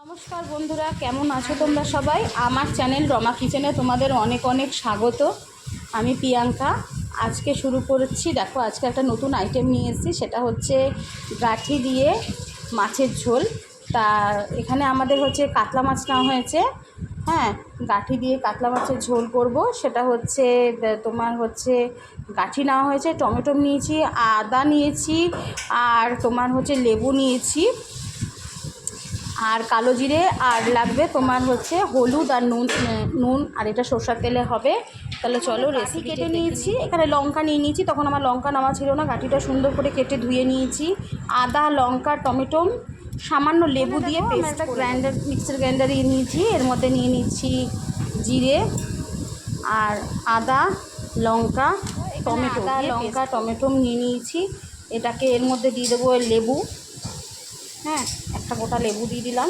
নমস্কার বন্ধুরা, কেমন আছো তোমরা সবাই? আমার চ্যানেল রমা কিচেনে তোমাদের অনেক অনেক স্বাগত। আমি প্রিয়াঙ্কা। আজকে শুরু করছি। দেখো, আজকে একটা নতুন আইটেম নিয়ে এসেছি, সেটা হচ্ছে গাঠি দিয়ে মাছের ঝোল। তা এখানে আমাদের হচ্ছে কাতলা মাছ নেওয়া হয়েছে। হ্যাঁ, গাঠি দিয়ে কাতলা মাছের ঝোল করব। সেটা হচ্ছে তোমার হচ্ছে গাঠি নেওয়া হয়েছে, টমেটো নিয়েছি, আদা নিয়েছি, আর তোমার হচ্ছে লেবু নিয়েছি, আর কালো জিরে, আর লাগবে তোমার হচ্ছে হলুদ আর নুন আর এটা সরষের তেলে হবে। তাহলে চলো রেসিপি কেটে নিয়েছি। এখানে লঙ্কা নিয়ে নিয়েছি, তখন আমার লঙ্কা নেওয়া ছিল না। গাঠিটা সুন্দর করে কেটে ধুয়ে নিয়েছি। আদা, লঙ্কা, টমেটো, সামান্য লেবু দিয়ে পেস্ট গ্রাইন্ডার মিক্সার গ্রাইন্ডারে নিয়েছি। এর মধ্যে নিয়ে নিচ্ছি জিরে আর আদা, লঙ্কা, টমেটো, লঙ্কা টমেটো নিয়ে নিয়েছি। এটাকে এর মধ্যে দিয়ে দেবো লেবু। হ্যাঁ, একটা গোটা লেবু দিয়ে দিলাম।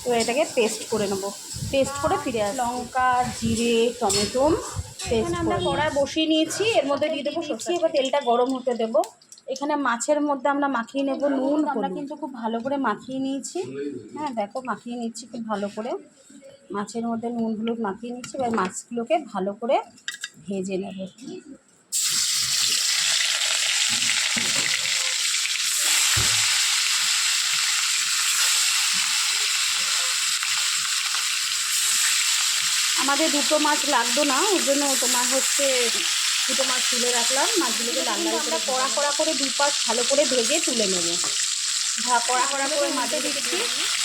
তো এটাকে পেস্ট করে নেবো। পেস্ট করে ফিরে আসি। লঙ্কা, জিরে, টমেটো পেস্ট আমরা কড়ায় বসিয়ে নিয়েছি। এর মধ্যে দিয়ে দেবো সরষে। এবার তেলটা গরম হতে দেবো। এখানে মাছের মধ্যে আমরা মাখিয়ে নেব নুন। আমরা কিন্তু খুব ভালো করে মাখিয়ে নিয়েছি। হ্যাঁ দেখো, মাখিয়ে নিচ্ছি খুব ভালো করে। মাছের মধ্যে নুন হলুদ মাখিয়ে নিচ্ছি। এবার মাছগুলোকে ভালো করে ভেজে নেব। আমাদের দুটো মাছ লাগতো না, ওই জন্য তোমার হচ্ছে দুটো মাছ তুলে রাখলাম। মাছগুলোকে লাল লাল করে কড়া কড়া করে দুই পাশ ভালো করে ভেজে তুলে নেব। কড়া কড়া করে মাছে দিচ্ছি।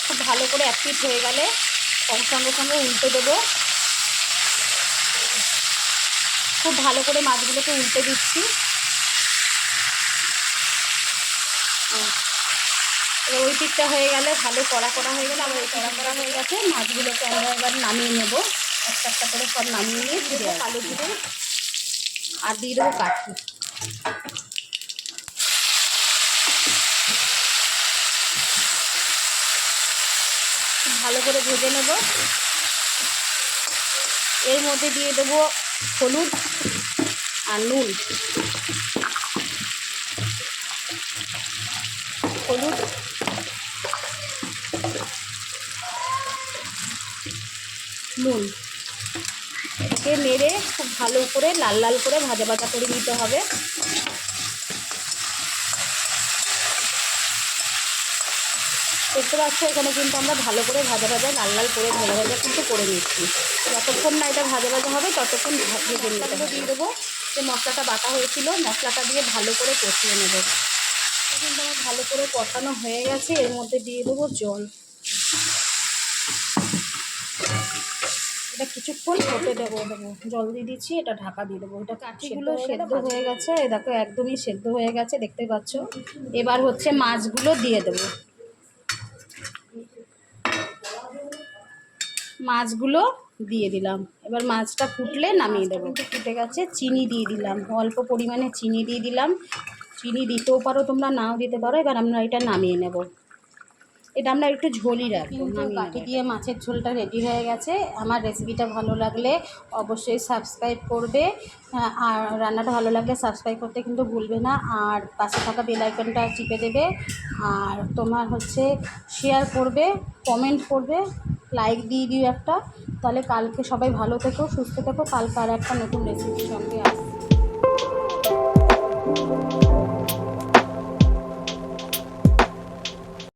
খুব ভালো করে এক পিঠ হয়ে গেলে সঙ্গে সঙ্গে উল্টে দেবো। খুব ভালো করে মাছগুলোকে উল্টে দিচ্ছি। এবার ওই পিঠটা হয়ে গেলে, ভালো কড়া কড়া হয়ে গেলে, আবার কড়া কড়া হয়ে গেছে। মাছগুলোকে আমরা এবার নামিয়ে নেব। একটা একটা করে সব নামিয়ে নিয়ে ফিরে কালো জিরে আর দিয়ে দেবো কাঠি। ভালো করে ভেজে নেব। এর মধ্যে দিয়ে দেবো হলুদ আর নুন। হলুদ, নুন এটাকে নেড়ে খুব ভালো করে লাল লাল করে ভাজা ভাজা করে নিতে হবে। দেখতে পাচ্ছ, এখানে কিন্তু আমরা ভালো করে ভাজা ভাজা লাল লাল করে ভাজা ভাজা কিন্তু করে নিচ্ছি। যতক্ষণ না এটা ভাজা ভাজা হবে ততক্ষণ ভেজে নিতে হবে। দিয়ে দেবো যে মশলাটা বাটা হয়েছিল, মশলাটা দিয়ে ভালো করে কষিয়ে নেব। কিন্তু আমার ভালো করে কষানো হয়ে গেছে। এর মধ্যে দিয়ে দেবো জল। এটা কিছুক্ষণ হতে দেবো। জল দিয়ে দিচ্ছি, এটা ঢাকা দিয়ে দেবো। এটা কাঠিগুলো সেদ্ধ হয়ে গেছে। দেখো একদমই সেদ্ধ হয়ে গেছে, দেখতে পাচ্ছ। এবার হচ্ছে মাছগুলো দিয়ে দেবো। মাছগুলো দিয়ে দিলাম। এবার মাছটা ফুটলে নামিয়ে দেবো। ফুটে গেছে, চিনি দিয়ে দিলাম। অল্প পরিমাণে চিনি দিয়ে দিলাম। চিনি দিতেও পারো তোমরা, নাও দিতে পারো। এবার আমরা এটা নামিয়ে নেব। এটা আমরা একটু ঝোলই রাখবো। কাঠি দিয়ে মাছের ঝোলটা রেডি হয়ে গেছে। আমার রেসিপিটা ভালো লাগলে অবশ্যই সাবস্ক্রাইব করবে, আর রান্নাটা ভালো লাগলে সাবস্ক্রাইব করতে কিন্তু ভুলবে না। আর পাশে থাকা বেল আইকনটা টিপে দেবে। আর তোমার হচ্ছে শেয়ার করবে, কমেন্ট করবে, লাইক দিয়ে দিও একটা। তাহলে কালকে সবাই ভালো থেকো, সুস্থ থেকো। কালকে আর একটা নতুন রেসিপির সঙ্গে আসবে।